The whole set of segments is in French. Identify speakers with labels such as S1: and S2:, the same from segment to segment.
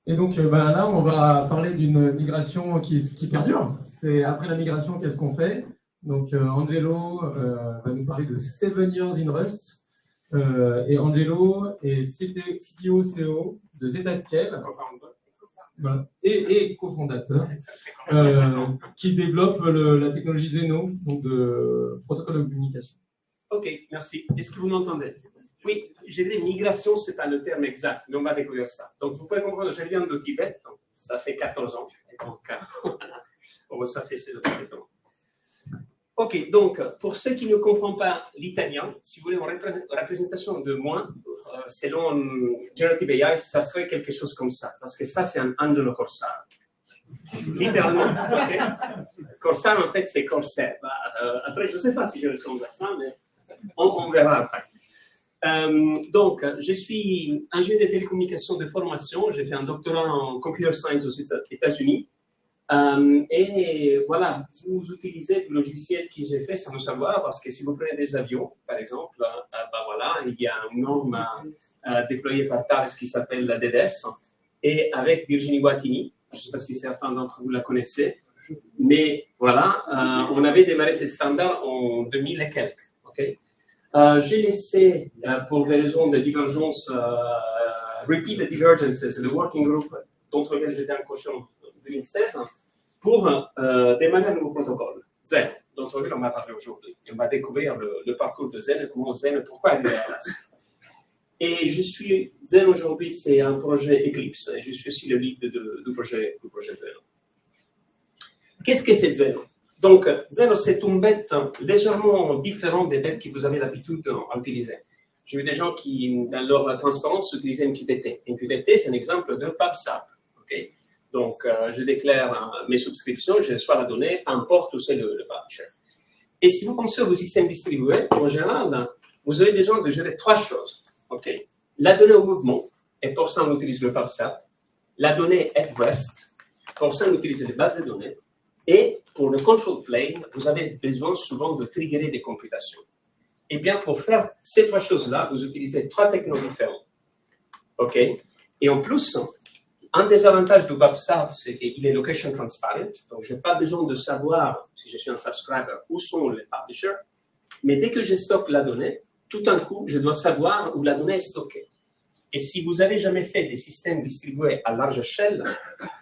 S1: Et donc là, on va parler d'une migration qui perdure. C'est après la migration, qu'est-ce qu'on fait? Donc Angelo va nous parler de 7 years in Rust. Et Angelo est CTO CEO de Zscaler, voilà, et cofondateur, qui développe la technologie Zeno, donc de protocole de communication.
S2: Ok, merci. Est-ce que vous m'entendez? Oui, j'ai dit migration, ce n'est pas le terme exact, mais on va découvrir ça. Donc, vous pouvez comprendre, je viens de Tibet, ça fait 14 ans. Donc, bon, ça fait 16 ans. Ok, donc, pour ceux qui ne comprennent pas l'italien, si vous voulez une représentation de moi, selon Generative AI, ça serait quelque chose comme ça, parce que ça, c'est un Angelo Corsaro. Littéralement, ok. Corsaro, en fait, c'est corsaire. Après, je ne sais pas si je ressemble à ça, mais on verra après. Donc, je suis ingénieur de télécommunications de formation. J'ai fait un doctorat en computer science aux États-Unis. Et voilà, vous utilisez le logiciel que j'ai fait sans le savoir, parce que si vous prenez des avions, par exemple, voilà, il y a une norme déployée par Thales qui s'appelle la DDS, et avec Virginie Guattini, je ne sais pas si certains d'entre vous la connaissez, mais voilà, on avait démarré ce standard en 2000 et quelques. Okay? J'ai laissé, pour des raisons de divergence, Repeated Divergences, le working group dont j'étais encoché en 2016, pour démarrer un nouveau protocole, Zen, dont on va parler aujourd'hui. On va découvrir le parcours de Zen et comment Zen, pourquoi il est à place. Et je suis, Zen aujourd'hui, c'est un projet Eclipse, et je suis aussi le lead du projet Zen. Qu'est-ce que c'est Zen? Donc, Zeno, c'est une bête légèrement différente des bêtes que vous avez l'habitude d'utiliser. J'ai vu des gens qui, dans leur transparence, utilisaient une QTT. Une QTT, c'est un exemple de PubSub. Okay? Donc, je déclare mes subscriptions, je reçois la donnée, peu importe où c'est le publisher. Et si vous pensez aux systèmes distribués, en général, vous avez besoin de gérer 3 choses. Okay? La donnée au mouvement, et pour ça, on utilise le PubSub. La donnée at rest, pour ça, on utilise les bases de données. Et pour le control plane, vous avez besoin souvent de triggerer des computations. Et bien, pour faire ces 3 choses-là, vous utilisez 3 technos différents. OK? Et en plus, un des avantages du PubSub, c'est qu'il est location transparent. Donc, je n'ai pas besoin de savoir, si je suis un subscriber, où sont les publishers. Mais dès que je stocke la donnée, tout d'un coup, je dois savoir où la donnée est stockée. Et si vous n'avez jamais fait des systèmes distribués à large échelle,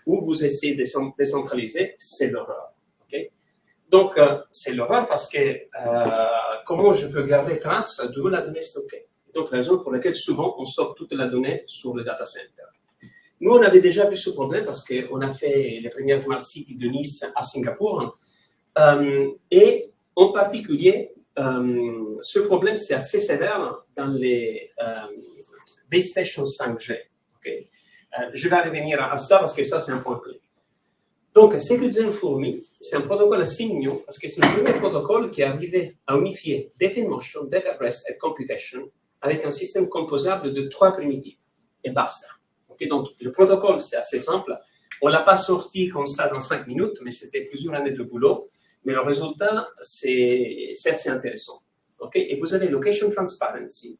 S2: où vous essayez de décentraliser, c'est l'horreur. Okay? Donc, c'est l'horreur parce que comment je peux garder trace de la donnée stockée? Donc, la raison pour laquelle souvent on stocke toute la donnée sur le data center. Nous, on avait déjà vu ce problème parce qu'on a fait les premières Smart Cities de Nice à Singapour. Et en particulier, ce problème, c'est assez sévère dans les base stations 5G. Okay? Je vais revenir à ça parce que ça, c'est un point clé. Donc, ce que Zen fournit, c'est un protocole asynchronous parce que c'est le premier protocole qui est arrivé à unifier Data in Motion, Data at Rest et Computation avec un système composable de 3 primitives. Et basta. Okay? Donc, le protocole, c'est assez simple. On ne l'a pas sorti comme ça dans 5 minutes, mais c'était plusieurs années de boulot. Mais le résultat, c'est assez intéressant. Okay? Et vous avez Location Transparency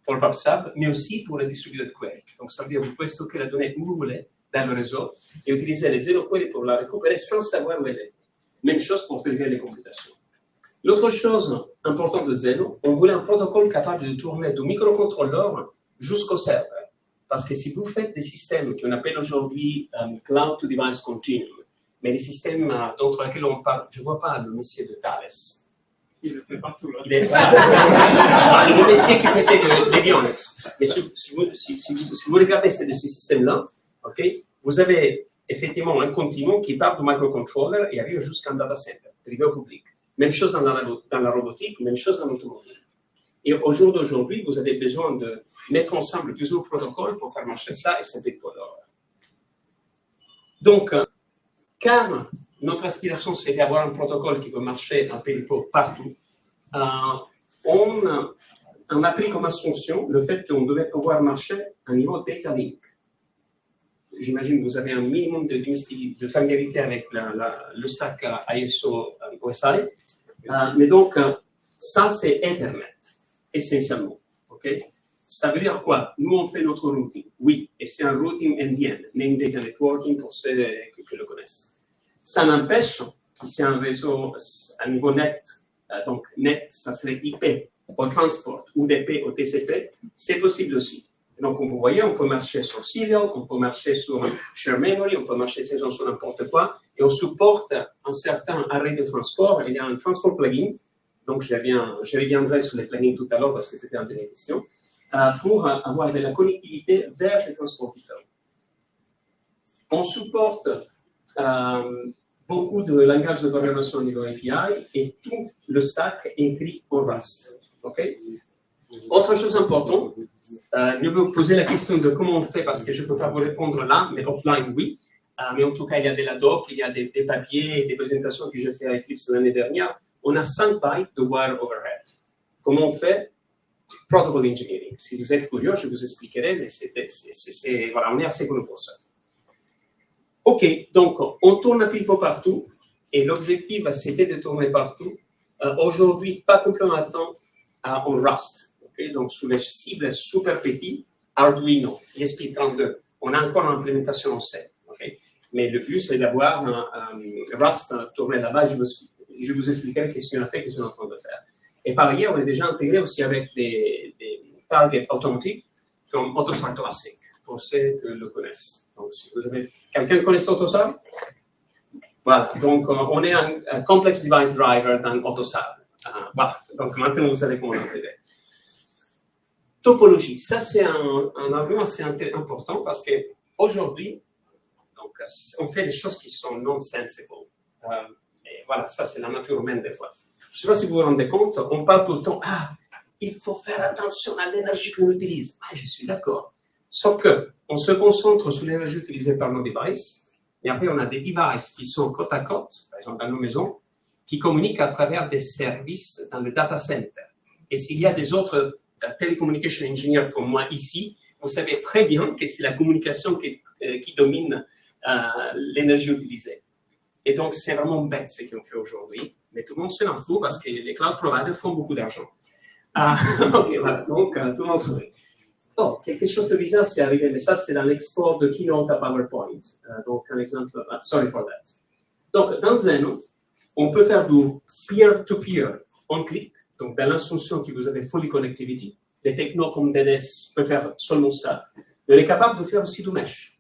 S2: pour PubSub, mais aussi pour les distributed query. Donc, ça veut dire que vous pouvez stocker la donnée où vous voulez dans le réseau et utiliser les zero query pour la récupérer sans savoir où elle est. Même chose pour trigger les computations. L'autre chose importante de Zeno, on voulait un protocole capable de tourner du microcontrôleur jusqu'au serveur. Parce que si vous faites des systèmes qu'on appelle aujourd'hui Cloud to Device Continuum, mais les systèmes dont lesquels on parle, je ne vois pas le monsieur de Thales.
S3: Il le fait partout, là.
S2: Il est le monsieur qui faisait des avionics. Mais si vous regardez ces systèmes-là, okay, vous avez effectivement un continuum qui part du microcontroller et arrive jusqu'à un data center, privé au public. Même chose dans la robotique, même chose dans l'automobile. Et au jour d'aujourd'hui, vous avez besoin de mettre ensemble plusieurs protocoles pour faire marcher ça et c'est l'horreur. Donc, car notre aspiration, c'est d'avoir un protocole qui peut marcher un peu partout, on a pris comme assumption le fait qu'on devait pouvoir marcher à un niveau data link. J'imagine que vous avez un minimum de familiarité avec le stack ISO OSI. Mais donc, ça, c'est Ethernet, essentiellement. Okay? Ça veut dire quoi? Nous, on fait notre routing. Oui, et c'est un routing NDN, Name Data Networking, pour ceux qui le connaissent. Ça n'empêche que c'est un réseau à niveau net. Donc, net, ça serait IP au transport, UDP au TCP. C'est possible aussi. Donc, vous voyez, on peut marcher sur Serial, on peut marcher sur Share Memory, on peut marcher sur n'importe quoi, et on supporte un certain arrêt de transport. Il y a un transport plugin, donc je reviendrai sur les plugins tout à l'heure parce que c'était une de mes questions, pour avoir de la connectivité vers les transports différents. On supporte beaucoup de langages de programmation au niveau API et tout le stack est écrit en Rust. Okay? Autre chose importante, je vais vous poser la question de comment on fait, parce que je ne peux pas vous répondre là, mais offline, oui. Mais en tout cas, il y a de la doc, il y a des papiers, des présentations que j'ai fait à Eclipse l'année dernière. On a 5 bytes de wire overhead. Comment on fait? Protocol engineering. Si vous êtes curieux, je vous expliquerai, mais voilà, on est assez connu pour ça. OK, donc on tourne un petit peu partout, et l'objectif, c'était de tourner partout. Aujourd'hui, pas complètement en Rust. Okay? Donc, sous les cibles super petites, Arduino, ESP32, on a encore une implémentation en C. Okay? Mais le but, c'est d'avoir un Rust tourné là-bas. Je vous expliquerai qu'est-ce qu'on a fait, qu'est-ce qu'on est en train de faire. Et par ailleurs, on est déjà intégré aussi avec des targets automatiques comme AutoSAR Classic, pour ceux qui le connaissent. Donc, si vous avez quelqu'un qui connaît AutoSAR, voilà. Donc, on est un complex device driver dans AutoSAR. Voilà. Donc, maintenant, vous savez comment l'intégrer. Topologie, ça c'est un argument assez important parce qu'aujourd'hui, on fait des choses qui sont non-sensible. Et voilà, ça c'est la nature humaine des fois. Je ne sais pas si vous vous rendez compte, on parle tout le temps, il faut faire attention à l'énergie qu'on utilise. Je suis d'accord. Sauf qu'on se concentre sur l'énergie utilisée par nos devices, et après on a des devices qui sont côte à côte, par exemple dans nos maisons, qui communiquent à travers des services dans le data center. Et s'il y a des autres telecommunication engineers comme moi ici, vous savez très bien que c'est la communication qui domine l'énergie utilisée. Et donc, c'est vraiment bête ce qu'on fait aujourd'hui. Mais tout le monde s'en fout parce que les cloud providers font beaucoup d'argent. OK, voilà. Donc, tout le monde sourit. Oh, quelque chose de bizarre s'est arrivé, mais ça, c'est dans l'export de Keynote à PowerPoint. Donc, un exemple, sorry for that. Donc, dans Zeno, on peut faire du peer-to-peer on click. Donc, dans l'instruction que vous avez fully connectivity, les technos comme DNS peuvent faire seulement ça. Mais on est capable de faire aussi du mesh.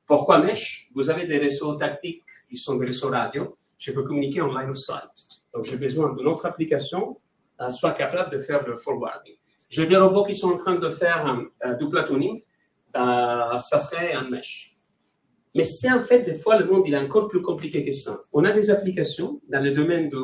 S2: Pourquoi mesh? Vous avez des réseaux tactiques qui sont des réseaux radio. Je peux communiquer en line of sight. Donc, j'ai besoin d'une autre application soit capable de faire le forwarding. J'ai des robots qui sont en train de faire du platooning. Ça serait un mesh. Mais c'est en fait, des fois, le monde il est encore plus compliqué que ça. On a des applications dans le domaine de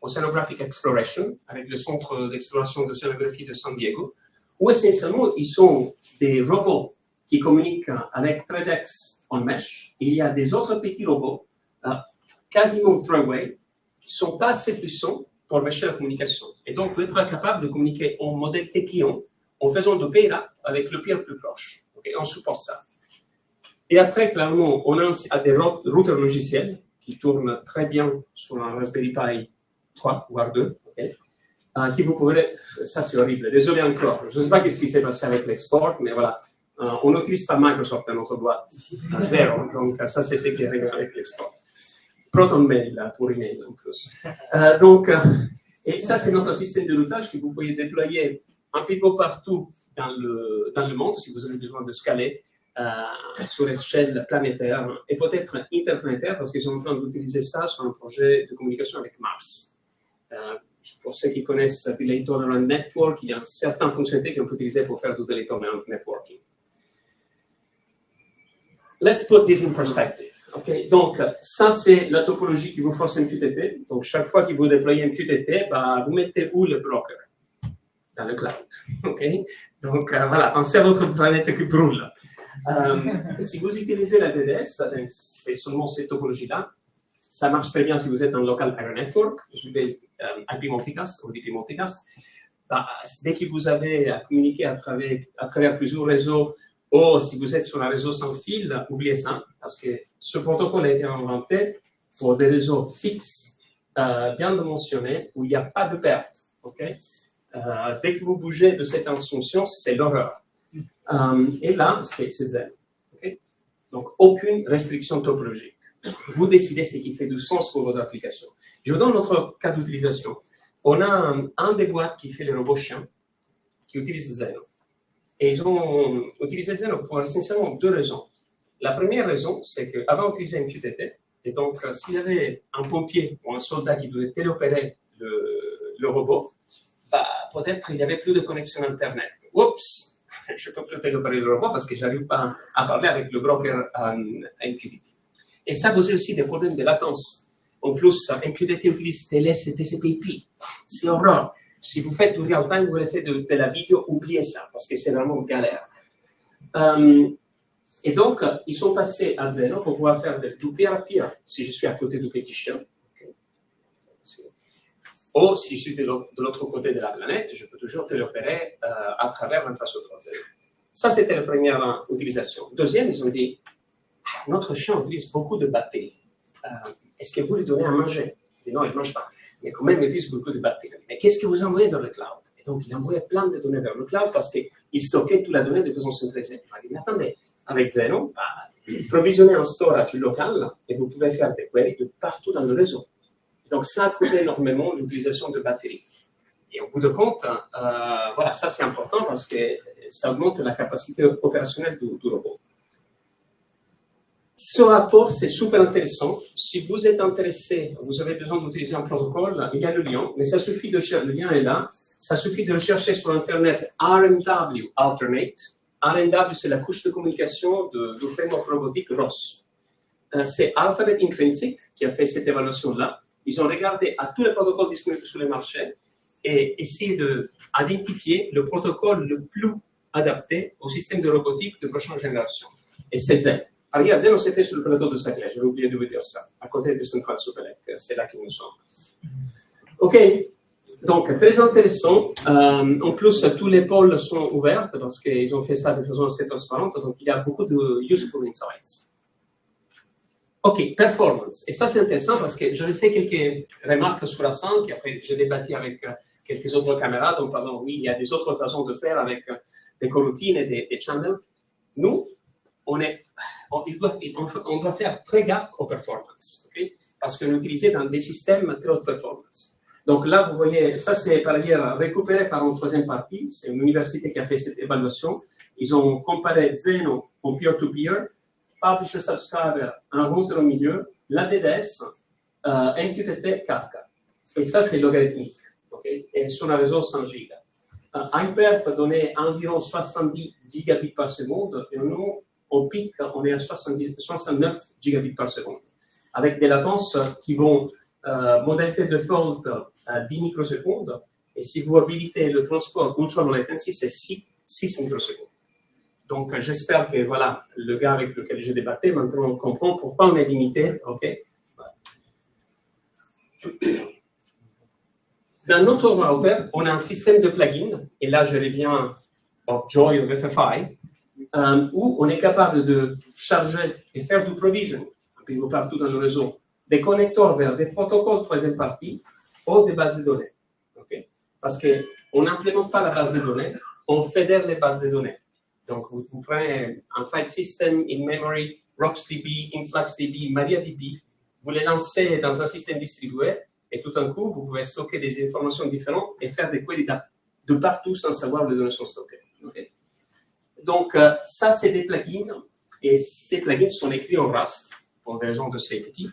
S2: Oceanographic Exploration, avec le centre d'exploration d'océanographie de San Diego, où essentiellement, ils sont des robots qui communiquent avec ThreadX en mesh. Il y a des autres petits robots, quasiment throwaway, qui ne sont pas assez puissants pour mesher la communication. Et donc, on être capable de communiquer en modalité client en faisant de pair avec le peer plus proche. Okay? On supporte ça. Et après, clairement, on a des routeurs logiciels qui tournent très bien sur un Raspberry Pi 3, voire 2, okay? Qui vous pourrez... Ça, c'est horrible. Désolé encore. Je ne sais pas ce qui s'est passé avec l'export, mais voilà. On n'utilise pas Microsoft dans notre boîte. Zéro. Donc, ça, c'est ce qui arrive avec l'export. Proton Mail, pour email, en plus. Et ça, c'est notre système de routage que vous pouvez déployer un petit peu partout dans le monde, si vous avez besoin de scaler sur l'échelle planétaire et peut-être interplanétaire, parce qu'ils sont en train d'utiliser ça sur un projet de communication avec Mars. Pour ceux qui connaissent Delay Tolerant Network, il y a certaines fonctionnalités qu'on peut utiliser pour faire du Delay Tolerant Networking. Let's put this in perspective. Okay? Donc, ça, c'est la topologie qui vous force un QTT. Donc, chaque fois que vous déployez un QTT, vous mettez où le broker? Dans le cloud. Okay? Donc, voilà, pensez à votre planète qui brûle. Si vous utilisez la DDS, c'est seulement cette topologie-là. Ça marche très bien si vous êtes dans le local area network. Je vais IP multicast ou IP multicast. Dès que vous avez à communiquer à travers plusieurs réseaux, ou si vous êtes sur un réseau sans fil, oubliez ça, parce que ce protocole a été inventé pour des réseaux fixes bien mentionné, où il n'y a pas de perte. Okay? Dès que vous bougez de cette instruction, c'est l'horreur. Et là, c'est zen. Okay? Donc, aucune restriction topologique. Vous décidez ce qui fait du sens pour votre application. Je vous donne notre cas d'utilisation. On a un des boîtes qui fait les robots chiens, qui utilise Zeno. Et ils ont utilisé Zeno pour essentiellement 2 raisons. La première raison, c'est qu'avant d'utiliser MQTT, et donc s'il y avait un pompier ou un soldat qui devait téléopérer le robot, bah, peut-être il n'y avait plus de connexion Internet. Oups, je ne peux plus téléopérer le robot parce que je n'arrive pas à parler avec le broker MQTT. Et ça posait aussi des problèmes de latence. En plus, MQTT utilise TLS et TCP/IP. C'est horreur. Si vous faites du real-time, vous voulez faire de la vidéo, oubliez ça, parce que c'est vraiment une galère. Et donc, ils sont passés à Zeno pour pouvoir faire du peer-à-peer, si je suis à côté du petit chien. Okay. Ou si je suis de l'autre côté de la planète, je peux toujours téléopérer à travers l'infrastructure Zeno. Ça, c'était la première utilisation. Deuxième, ils ont dit, notre chien utilise beaucoup de batteries. Est-ce que vous lui donnez à manger? Il dit, non, il ne mange pas. Mais quand même, il utilise beaucoup de batteries. Mais qu'est-ce que vous envoyez dans le cloud? Et donc, il envoyait plein de données vers le cloud parce qu'il stockait toute la donnée de façon centralisée. Il dit, mais attendez, avec Zeno, provisionnez un storage local et vous pouvez faire des queries de partout dans le réseau. Donc, ça a coûté énormément l'utilisation de batteries. Et au bout de compte, voilà, ça c'est important parce que ça augmente la capacité opérationnelle du robot. Ce rapport, c'est super intéressant. Si vous êtes intéressé, vous avez besoin d'utiliser un protocole, il y a le lien, mais ça suffit de chercher, le lien est là, ça suffit de rechercher sur Internet RMW Alternate. RMW, c'est la couche de communication du framework robotique ROS. C'est Alphabet Intrinsic qui a fait cette évaluation-là. Ils ont regardé à tous les protocoles disponibles sur le marché et essayé d'identifier le protocole le plus adapté au système de robotique de prochaine génération. Et c'est Zen. Regarde, Zeno s'est fait sur le plateau de Saclay, j'avais oublié de vous dire ça, à côté de Centrale Supélec, c'est là que nous sommes. OK, donc très intéressant. En plus, tous les pôles sont ouverts parce qu'ils ont fait ça de façon assez transparente, donc il y a beaucoup de useful insights. OK, performance. Et ça, c'est intéressant parce que j'avais fait quelques remarques sur la 5, et après j'ai débattu avec quelques autres camarades, donc pardon, oui, il y a des autres façons de faire avec des coroutines et des channels. Nous, on doit faire très gaffe aux performances, okay? Parce qu'on utilise dans des systèmes très haute performance. Donc là, vous voyez, ça c'est par ailleurs récupéré par une troisième partie, c'est une université qui a fait cette évaluation. Ils ont comparé Zeno en peer-to-peer, publisher-subscriber, un routeur au milieu, l'ADDS, MQTT, Kafka. Et ça c'est logarithmique, okay? Et sur un réseau 100 gigas. Hyperf donnait environ 70 gigabits par seconde, et nous, au pic, on est à 69 gigabits par seconde, avec des latences qui vont modalité de default à 10 microsecondes, et si vous habilitez le transport ultra low latency, c'est 6 microsecondes. Donc, j'espère que, voilà, le gars avec lequel j'ai débattu, maintenant on comprend pourquoi on est limité, OK? Voilà. Dans notre router, on a un système de plugins, et là, je reviens au Joy of FFI, où on est capable de charger et faire du provision, un peu partout dans le réseau, des connecteurs vers des protocoles troisième partie ou des bases de données. Okay? Parce qu'on n'implémente pas la base de données, on fédère les bases de données. Donc, vous prenez un file system, in-memory, RocksDB, InfluxDB, MariaDB, vous les lancez dans un système distribué, et tout d'un coup, vous pouvez stocker des informations différentes et faire des queries de partout sans savoir où les données sont stockées. Okay? Donc, ça, c'est des plugins, et ces plugins sont écrits en Rust, pour des raisons de safety,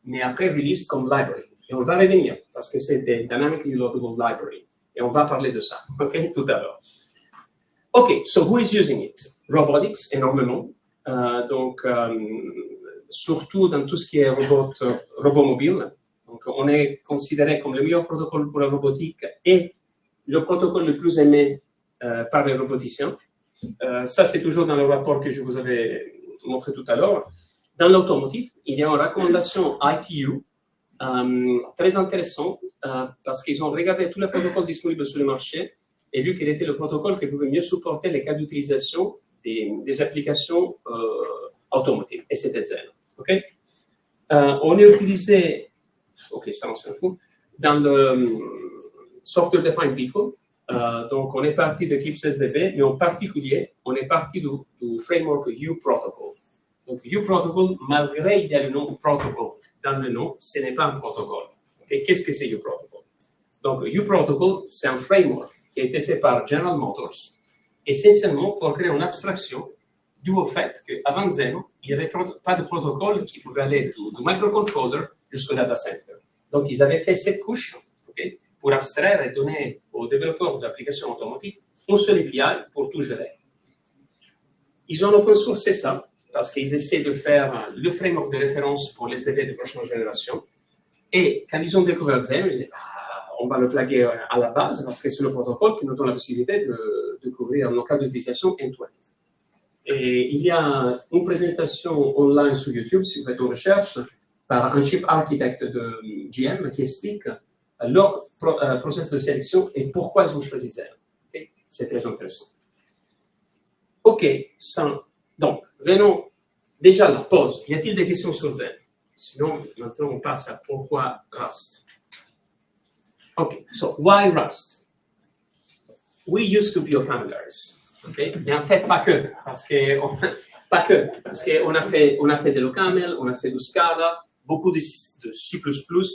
S2: mais après release comme library. Et on va revenir, parce que c'est des dynamically loadable library. Et on va parler de ça, OK, tout à l'heure. OK, so who is using it? Robotics, énormément. Donc, surtout dans tout ce qui est robot mobile. Donc, on est considéré comme le meilleur protocole pour la robotique et le protocole le plus aimé par les roboticiens. Ça, c'est toujours dans le rapport que je vous avais montré tout à l'heure. Dans l'automotive, il y a une recommandation ITU très intéressante parce qu'ils ont regardé tous les protocoles disponibles sur le marché et vu quel était le protocole qui pouvait mieux supporter les cas d'utilisation des applications automatiques. Et c'était Zen. Okay? On a utilisé ok, ça on s'en fout. Dans le Software Defined Vehicle, donc on est parti d'Eclipse SDB, mais en particulier, on est parti du framework uProtocol. Donc uProtocol, malgré il y a le nom protocol dans le nom, ce n'est pas un protocole. Et qu'est-ce que c'est uProtocol? Donc uProtocol, c'est un framework qui a été fait par General Motors, essentiellement pour créer une abstraction dû au fait qu'avant Zeno, il n'y avait pas de protocole qui pouvait aller du microcontroller jusqu'au data center. Donc, ils avaient fait cette couche pour abstraire et donner aux développeurs d'applications automatiques un seul API pour tout gérer. Ils ont open sourcé ça parce qu'ils essaient de faire le framework de référence pour les SDB de prochaine génération. Et quand ils ont découvert Zeno, ils ont dit on va le plugger à la base parce que c'est le protocole qui nous donne la possibilité de couvrir nos cas d'utilisation end-to-end. Et il y a une présentation online sur YouTube, si vous faites une recherche, par un chief architect de GM qui explique leur process de sélection et pourquoi ils ont choisi Zeno. Okay? C'est très intéressant. OK, donc, venons déjà à la pause. Y a-t-il des questions sur Zeno? Sinon, maintenant, on passe à pourquoi Rust. OK, so why Rust? We used to be OCamlers. Okay? Et en fait, pas que, parce qu'on a fait de l'OCaml, on a fait du Scala, beaucoup de C++,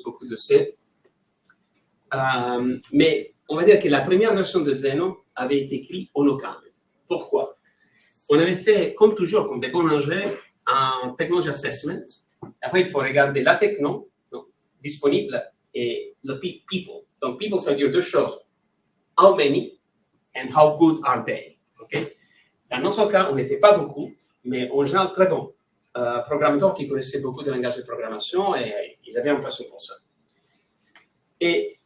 S2: beaucoup de C. Mais on va dire que la première version de Zeno avait été écrite en OCaml. Pourquoi? On avait fait, comme toujours, comme des bons ingénieurs, un technology assessment. Après, il faut regarder la techno disponible et le people. Donc, people, ça veut dire deux choses. How many and how good are they? Okay? Dans notre cas, on n'était pas beaucoup, mais en général très bons. Programmateurs qui connaissaient beaucoup de langages de programmation et ils avaient un passion pour ça. Et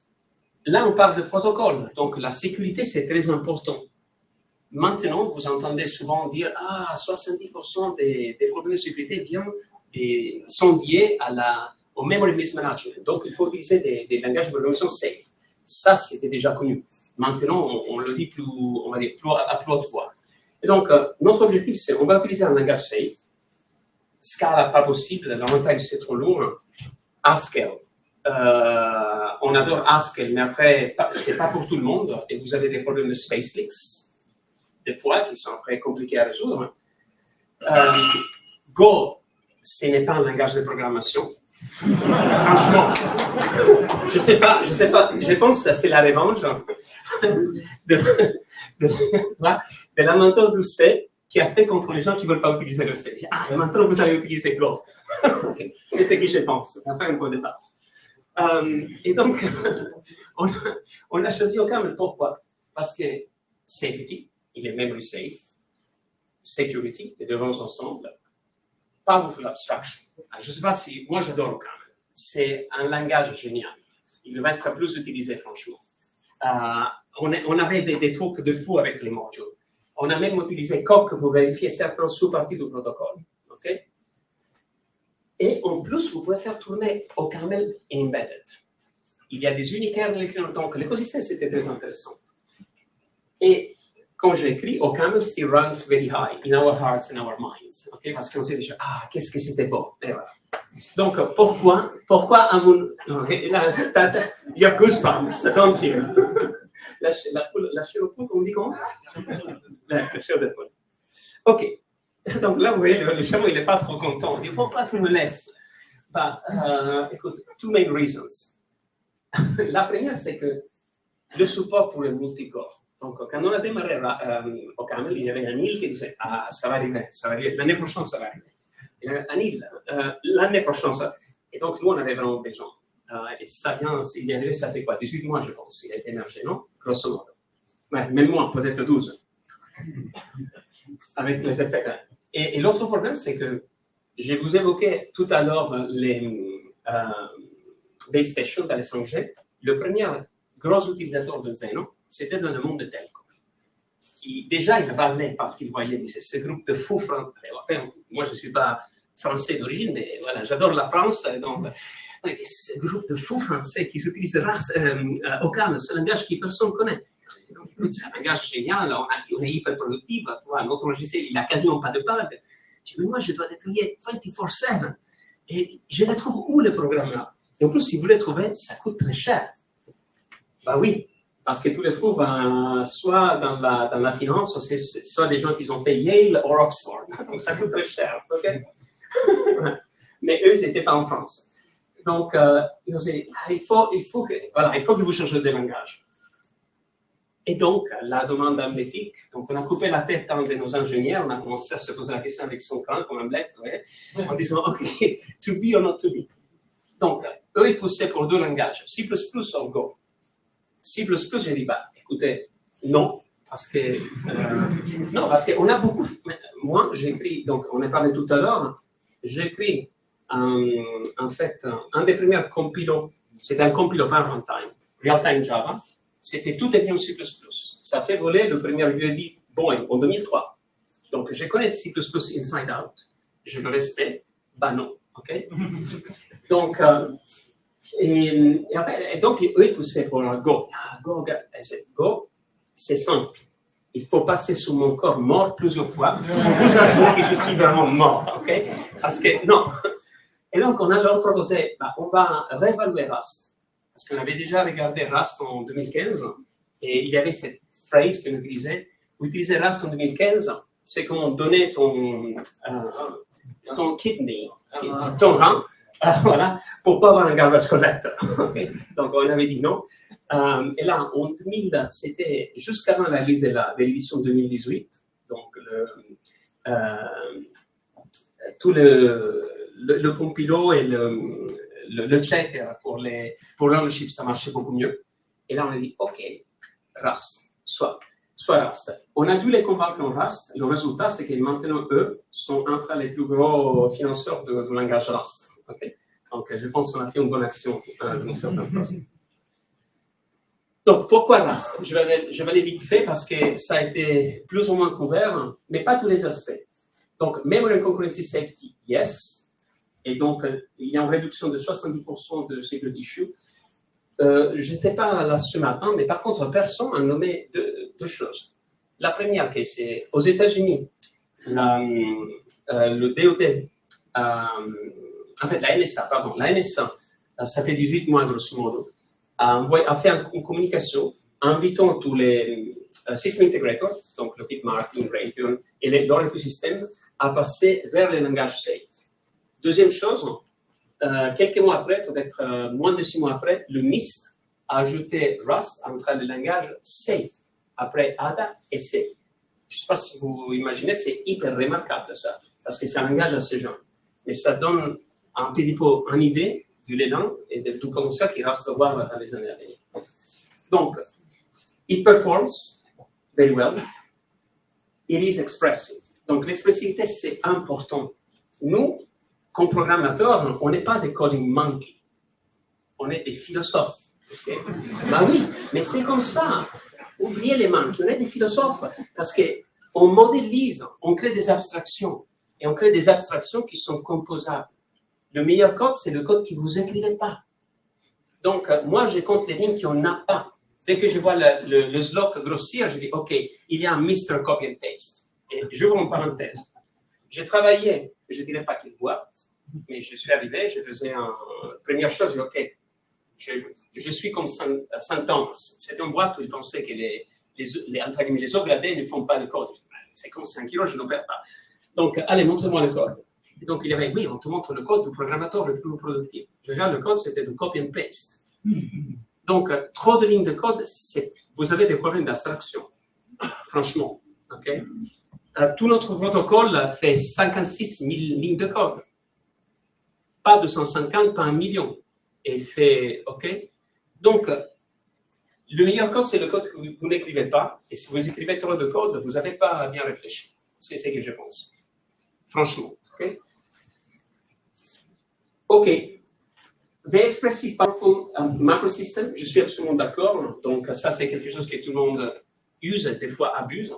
S2: là, on parle de protocole. Donc, la sécurité, c'est très important. Maintenant, vous entendez souvent dire 70% des problèmes de sécurité sont liés au memory mismanagement. Donc, il faut utiliser des langages de programmation safe. Ça, c'était déjà connu. Maintenant, on le dit plus, on va dire, à plus haute voix. Et donc, notre objectif, c'est on va utiliser un langage safe. Scala, pas possible, le runtime, c'est trop lourd. Haskell. On adore Haskell, mais après, c'est pas pour tout le monde. Et vous avez des problèmes de space leaks, des fois, qui sont après compliqués à résoudre. Go, ce n'est pas un langage de programmation. Franchement, je sais pas, je pense que c'est la revanche de l'inventeur du C qui a fait contre les gens qui ne veulent pas utiliser le C. Et maintenant vous allez utiliser Go. Okay. C'est ce que je pense, après un point de départ. Et donc, on a choisi OCaml. Pourquoi? Parce que safety, il est memory safe, security, les deux vont ensemble. Powerful abstraction. Je ne sais pas si... Moi, j'adore OCaml. C'est un langage génial. Il va être plus utilisé, franchement. On avait des trucs de fou avec les modules. On a même utilisé Coq pour vérifier certaines sous-parties du protocole. Okay? Et en plus, vous pouvez faire tourner OCaml embedded. Il y a des unikernels, donc l'écosystème, c'était très intéressant. Et quand j'ai écrit, OCaml still ranks very high in our hearts and our minds. Okay? Parce qu'on s'est dit, qu'est-ce que c'était beau. Et voilà. Donc, pourquoi you have goosebumps, don't you? La chair au poule, on dit comment? La chair de poule. OK. Donc là, vous voyez, le chameau, il n'est pas trop content. Il dit, pourquoi tu me laisses? Écoute, two main reasons. La première, c'est que le support pour le multicore. Donc, quand on a démarré OCaml, il y avait un île qui disait, ça va arriver, l'année prochaine, ça va arriver. Un île, l'année prochaine, ça. Et donc, nous, on avait vraiment besoin. Et ça vient, il est arrivé, ça fait quoi? 18 mois, je pense. Il a été émergé, non? Grosso modo. Ouais, même moins, peut-être 12. Avec les effets. Et l'autre problème, c'est que je vous évoquais tout à l'heure les base stations dans les 5G. Le premier gros utilisateur de Zeno, c'était dans le monde de telco. Qui, déjà, il parlait parce qu'il voyait, il disait, ce groupe de fous français. Moi, je ne suis pas français d'origine, mais voilà, j'adore la France. Donc, ce groupe de fous français qui utilisent OCaml, c'est un langage que personne ne connaît. C'est un langage génial, on est hyper productif. Notre logiciel, il n'a quasiment pas de bug. Je dis, mais moi, je dois déployer 24/7. Et je les trouve où, les programmes là? Et en plus, si vous les trouvez, ça coûte très cher. Bah oui, parce que tu les trouves soit dans la finance, soit des gens qui ont fait Yale ou Oxford. Donc, ça coûte très cher. Okay? Mais eux, ils n'étaient pas en France. Donc, ils ont dit, il faut que vous changez de langage. Et donc, la demande d'amnétique, donc on a coupé la tête à un de nos ingénieurs, on a commencé à se poser la question avec son crâne, comme un bled, en disant, OK, to be or not to be. Donc, eux, ils poussaient pour deux langages, C++ ou Go. C++, j'ai dit, bah, écoutez, non, parce qu'on a beaucoup, moi, j'ai écrit, donc on a parlé tout à l'heure, j'ai écrit, en fait, un des premiers compilos, c'était un compilo pas runtime, real-time Java, c'était tout écrit en C++. Ça a fait voler le premier UAV Boeing en 2003. Donc, je connais C++ inside out, je le respecte, bah non, ok? Donc, donc, eux, ils poussaient pour Go. Go, c'est simple. Il faut passer sous mon corps mort plusieurs fois pour vous assurer que je suis vraiment mort, ok? Parce que, non. Et donc, on a leur proposé, bah, on va réévaluer Rust. Parce qu'on avait déjà regardé Rust en 2015, et il y avait cette phrase qu'on utilisait. Utiliser Rust en 2015, c'est comme donner ton kidney, ton rein, voilà, pour pas avoir un garbage collector. Okay? Donc, on avait dit non. Et là, en 2000, c'était jusqu'avant la release de l'édition 2018. Donc, tout le compilo et le check pour l'ownership, ça marchait beaucoup mieux. Et là, on a dit, OK, Rust, soit Rust. On a dû les convaincre en Rust. Le résultat, c'est que maintenant, eux, sont entre les plus gros financeurs du langage Rust. Okay? Donc, je pense qu'on a fait une bonne action d'une certaine façon. Donc, pourquoi Rust? Je vais aller vite fait parce que ça a été plus ou moins couvert, mais pas tous les aspects. Donc, Memory and Concurrency Safety, yes. Et donc, il y a une réduction de 70% de security issue. Je n'étais pas là ce matin, mais par contre, personne n'a nommé deux choses. La première, c'est aux États-Unis, le DOD, en fait, la NSA, ça fait 18 mois, grosso modo, a fait une communication invitant tous les system integrators, donc Lockheed Martin, Raytheon et leur écosystème, à passer vers les langages safe. Deuxième chose, quelques mois après, peut-être moins de 6 mois après, le NIST a ajouté Rust entre les langages safe, après ADA et C. Je ne sais pas si vous imaginez, c'est hyper remarquable ça, parce que c'est un langage assez jeune. Mais ça donne un petit peu une idée du l'élan et de tout comme ça qui reste à voir dans les années à venir. Donc, it performs very well. It is expressive. Donc, l'expressivité, c'est important. Nous, comme programmateurs, on n'est pas des coding monkeys. On est des philosophes. Okay? Ben oui, mais c'est comme ça. Oubliez les monkeys. On est des philosophes parce qu'on modélise, on crée des abstractions. Et on crée des abstractions qui sont composables. Le meilleur code, c'est le code que vous n'écrivez pas. Donc, moi, je compte les lignes qu'on n'a pas. Dès que je vois le slot grossir, je dis, OK, il y a un Mr. Copy and Paste. Et j'ouvre une parenthèse. J'ai travaillé, je ne dirais pas qu'il voit, mais je suis arrivé, je faisais première chose, OK, je suis comme Saint Thomas. C'était une boîte où ils pensaient que les ogladés ne font pas de code. C'est comme 5 kilos, je n'opère pas. Donc, allez, montre-moi le code. Et donc, il y avait, oui, on te montre le code du programmateur le plus productif. Je regarde le code, c'était du copy and paste. Donc, trop de lignes de code, vous avez des problèmes d'abstraction. Franchement. Okay? Tout notre protocole fait 56 000 lignes de code. Pas 250, pas 1 million. Et il fait, OK? Donc, le meilleur code, c'est le code que vous n'écrivez pas. Et si vous écrivez trop de code, vous n'avez pas bien réfléchi. C'est ce que je pense. Franchement. OK? OK. Very expressive, powerful macro system, je suis absolument d'accord. Donc, ça, c'est quelque chose que tout le monde use, des fois abuse.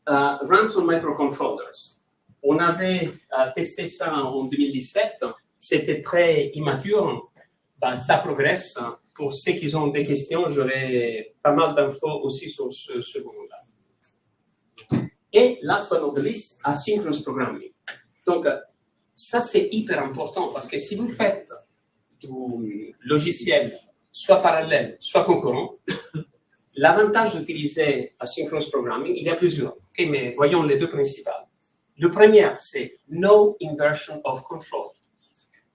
S2: Runs on microcontrollers. On avait testé ça en 2017. C'était très immature. Ben, ça progresse. Pour ceux qui ont des questions, j'aurai pas mal d'infos aussi sur ce moment-là. Et last but not least, asynchronous programming. Donc, ça, c'est hyper important parce que si vous faites du logiciel, soit parallèle, soit concurrent, l'avantage d'utiliser asynchronous programming, il y a plusieurs, okay, mais voyons les deux principales. Le premier, c'est no inversion of control.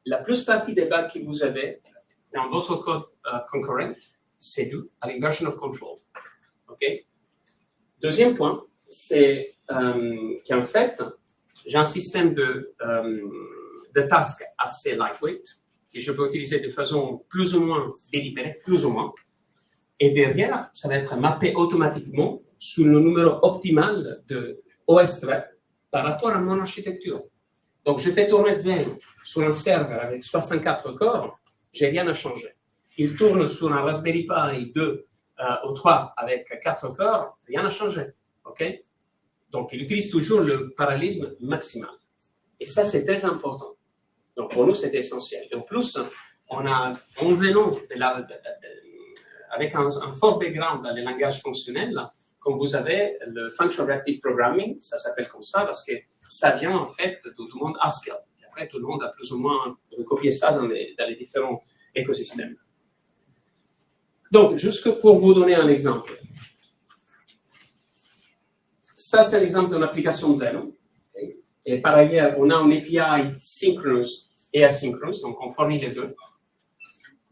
S2: La plus partie des bugs que vous avez dans votre code concurrent, c'est dû à l'inversion of control. Okay? Deuxième point, c'est qu'en fait, j'ai un système de tasks assez lightweight que je peux utiliser de façon plus ou moins délibérée, plus ou moins. Et derrière, ça va être mappé automatiquement sur le numéro optimal de OS thread par rapport à mon architecture. Donc, je fais tourner Zen sur un serveur avec 64 corps, j'ai rien à changer. Il tourne sur un Raspberry Pi 2 ou 3 avec 4 corps, rien à changer. Okay? Donc, il utilise toujours le parallélisme maximal. Et ça, c'est très important. Donc, pour nous, c'est essentiel. Et en plus, en venant avec un fort background dans les langages fonctionnels, comme vous avez le Function Reactive Programming, ça s'appelle comme ça parce que ça vient en fait de tout le monde Haskell. Et après, tout le monde a plus ou moins copié ça dans les différents écosystèmes. Donc, juste pour vous donner un exemple. Ça, c'est l'exemple d'une application Zen. Okay. Et par ailleurs, on a une API synchronous et asynchronous, donc on fournit les deux.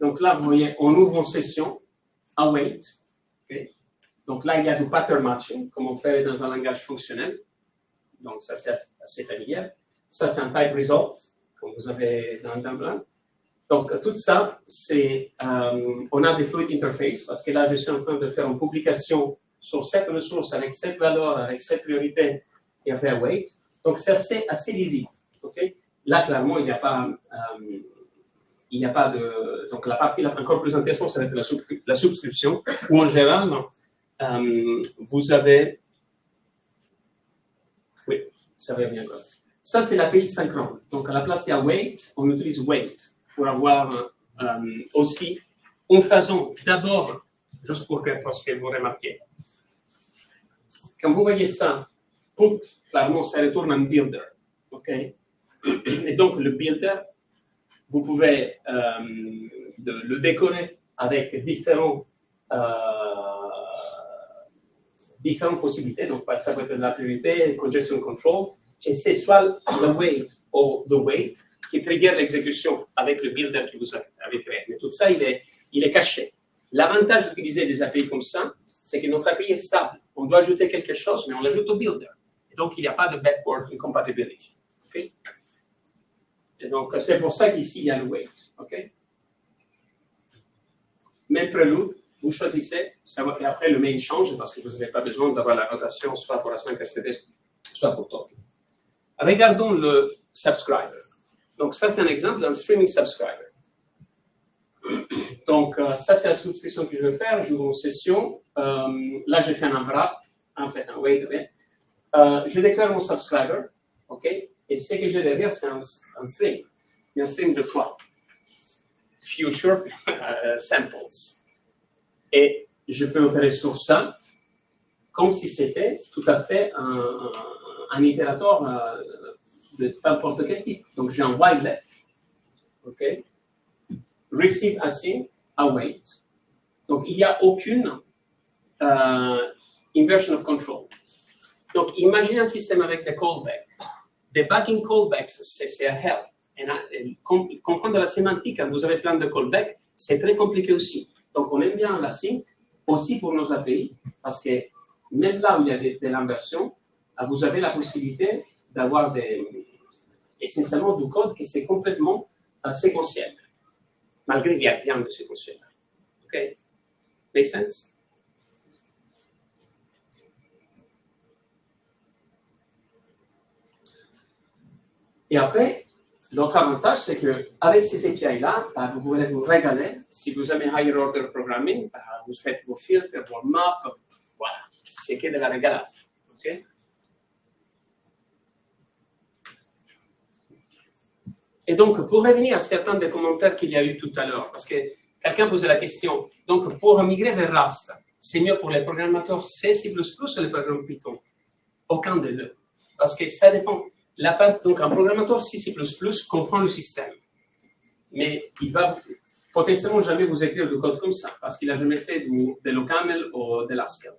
S2: Donc là, vous voyez, on ouvre une session, await. Okay. Donc là, il y a du pattern matching, comme on fait dans un langage fonctionnel. Donc ça, c'est assez familier. Ça, c'est un type result, comme vous avez dans Dumpling. Donc tout ça, c'est, on a des fluid interface, parce que là, je suis en train de faire une publication sur cette ressource, avec cette valeur, avec cette priorité, et après await. Donc c'est assez lisible. Okay? Là, clairement, il n'y a pas de... Donc la partie encore plus intéressante, ça va être la subscription, où en général, vous avez... Oui, ça va bien. Ça, c'est l'API synchrone. Donc, à la place d'await, on utilise wait pour avoir aussi une façon, d'abord, juste parce que vous remarquez. Quand vous voyez ça, put, clairement, ça retourne un builder. OK? Et donc, le builder, vous pouvez le décorer avec différentes possibilités. Donc, ça peut être de la priorité, congestion control. Et c'est soit le wait ou the wait qui trigger l'exécution avec le builder que vous avez créé. Mais tout ça, il est caché. L'avantage d'utiliser des API comme ça, c'est que notre API est stable. On doit ajouter quelque chose, mais on l'ajoute au builder. Et donc, il n'y a pas de backward incompatibility. Okay? Et donc, c'est pour ça qu'ici, il y a le wait. Okay? Même prélude, vous choisissez, et après le main change parce que vous n'avez pas besoin d'avoir la rotation soit pour la 5 STD, soit pour token. Regardons le subscriber. Donc, ça, c'est un exemple d'un streaming subscriber. Donc, ça, c'est la subscription que je vais faire. J'ouvre une session. Là, j'ai fait un unwrap, en fait, un wait. Je déclare mon subscriber. OK? Et ce que j'ai derrière, c'est un string. Il y a un string de 3. Future samples. Et je peux opérer sur ça comme si c'était tout à fait un itérateur de n'importe quel type. Donc, j'ai un while left. OK? Receive async, await. Donc, il n'y a aucune inversion of control. Donc, imaginez un système avec des callbacks. Debugging callbacks, c'est un help. Et comprendre la sémantique, quand vous avez plein de callbacks, c'est très compliqué aussi. Donc, on aime bien l'async aussi pour nos API, parce que même là où il y a de l'inversion, vous avez la possibilité d'avoir essentiellement du code qui c'est complètement séquentiel, malgré qu'il n'y a rien de séquentiel. OK? Make sense? Et après, l'autre avantage, c'est qu'avec ces API-là, vous pouvez vous régaler. Si vous aimez Higher Order Programming, vous faites vos filtres, vos maps, voilà. C'est que de la régalade. OK? Et donc, pour revenir à certains des commentaires qu'il y a eu tout à l'heure, parce que quelqu'un posait la question, donc pour migrer vers Rust, c'est mieux pour les programmateurs C, C++ ou les programmes Python? Aucun des deux. Parce que ça dépend. Donc, un programmateur C, C++ comprend le système. mais il va potentiellement jamais vous écrire du code comme ça, parce qu'il n'a jamais fait de l'OCaml ou de l'Haskell.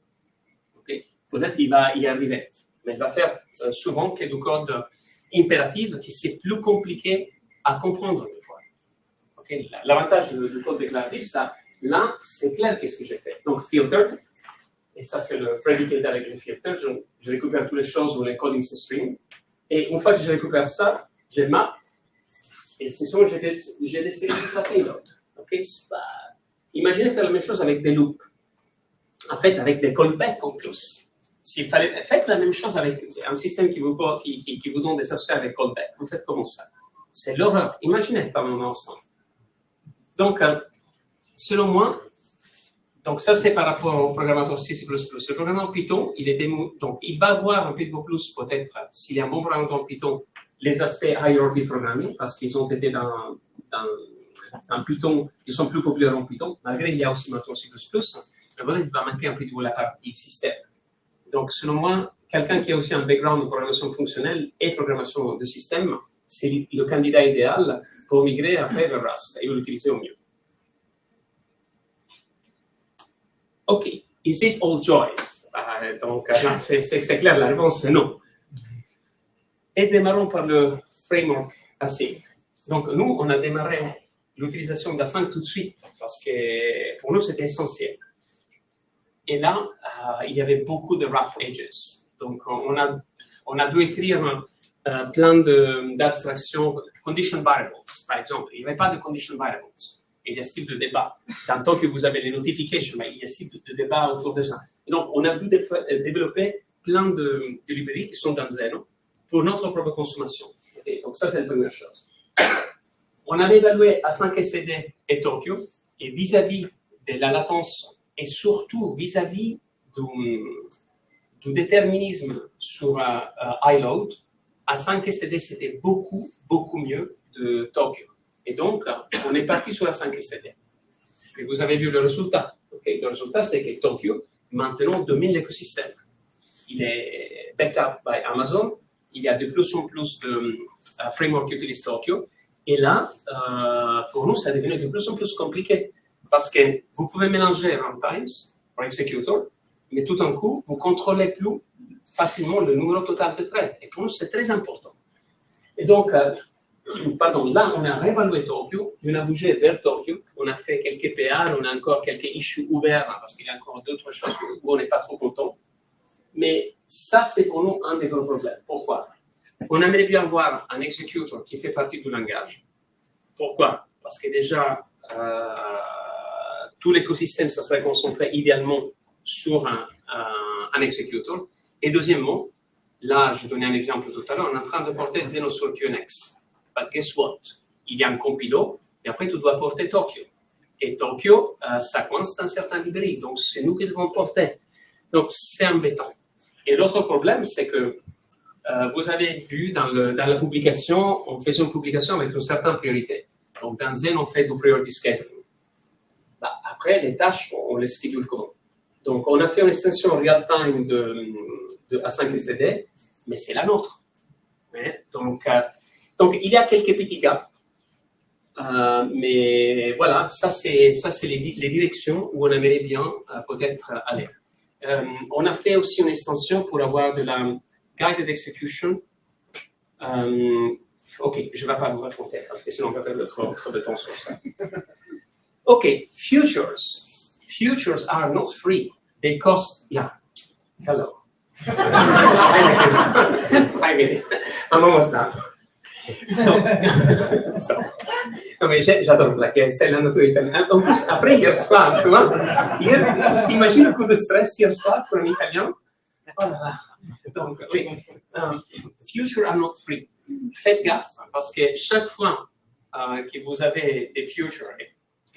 S2: Okay? Peut-être qu'il va y arriver, mais il va faire souvent que du code impératif, qui c'est plus compliqué à comprendre des fois. Okay? L'avantage du code déclaratif, ça, là, c'est clair qu'est-ce que j'ai fait. Donc, filter, et ça c'est le predicate avec le filter, je récupère toutes les choses ou les coding string, et une fois que je récupère ça, je map, et c'est sûr que j'ai décidé la payload. Okay? Imaginez faire la même chose avec des loops. En fait, avec des callbacks en plus. S'il fallait, faites la même chose avec un système qui vous donne des substrates avec callback. Vous faites comment ça? C'est l'horreur. Imaginez par moment ensemble. Donc, selon moi, donc ça c'est par rapport au programmateur C++. Le programmateur Python, donc il va avoir un peu plus peut-être, s'il y a un bon programmateur Python, les aspects hierarchy programming, parce qu'ils ont été dans Python, ils sont plus populaires en Python, malgré qu'il y a aussi maintenant C++, mais il va manquer un peu de la partie système. Donc, selon moi, quelqu'un qui a aussi un background de programmation fonctionnelle et programmation de système, c'est le candidat idéal pour migrer après vers Rust et l'utiliser au mieux. OK. Is it all joys? Donc, c'est clair, la réponse c'est non. Et démarrons par le framework Async. Donc, nous, on a démarré l'utilisation d'Async tout de suite, parce que pour nous, c'était essentiel. Et là, il y avait beaucoup de rough edges. Donc, on a dû écrire plein d'abstractions, condition variables, par exemple. Il n'y avait pas de condition variables. Il y a un style de débat. Tant que vous avez les notifications, il y a un style de débat autour de ça. Et donc, on a dû développer plein de librairies qui sont dans Zeno pour notre propre consommation. Okay? Donc, ça, c'est la première chose. On avait évalué Async-std et Tokyo, et vis-à-vis de la latence, et surtout vis-à-vis du déterminisme sur iLoad, Async-std, c'était beaucoup, beaucoup mieux de Tokyo. Et donc, on est parti sur Async-std. Et vous avez vu le résultat. Okay? Le résultat, c'est que Tokyo, maintenant, domine l'écosystème. Il est backed up by Amazon. Il y a de plus en plus de frameworks qui utilisent Tokyo. Et là, pour nous, ça devient de plus en plus compliqué. Parce que vous pouvez mélanger runtimes ou executor, mais tout d'un coup, vous ne contrôlez plus facilement le numéro total de traits. Et pour nous, c'est très important. Et donc, là, on a réévalué Tokyo, on a bougé vers Tokyo, on a fait quelques PR, on a encore quelques issues ouvertes, parce qu'il y a encore d'autres choses où on n'est pas trop content. Mais ça, c'est pour nous un des gros problèmes. Pourquoi? On aimerait bien avoir un executor qui fait partie du langage. Pourquoi? Parce que déjà, tout l'écosystème, ça serait concentré idéalement sur un executor. Et deuxièmement, là, je donnais un exemple tout à l'heure, on est en train de porter Zeno sur QNX. But guess what? Il y a un compilo, et après, tu dois porter Tokyo. Et Tokyo, ça coince dans certaines librairies, donc c'est nous qui devons porter. Donc, c'est embêtant. Et l'autre problème, c'est que vous avez vu dans la publication, on faisait une publication avec une certaine priorité. Donc, dans Zen, on fait du priority scheduling. Après, les tâches, on les schedule comment? Donc, on a fait une extension real-time de Async-std, mais c'est la nôtre. Donc, il y a quelques petits gaps. Mais voilà, ça c'est les directions où on aimerait bien peut-être aller. On a fait aussi une extension pour avoir de la guided execution. OK, je ne vais pas vous raconter parce que sinon on va perdre trop de temps sur ça. OK, futures. Futures are not free. They cost, yeah, hello. I get it. I'm almost done. Non, mais j'adore blaguer, c'est la nature italienne. En plus, après, hier soir, tu vois, t'imagines le coup de stress hier soir pour un Italien? Oh là là. Donc, oui, futures are not free. Faites gaffe, parce que chaque fois que vous avez des futures,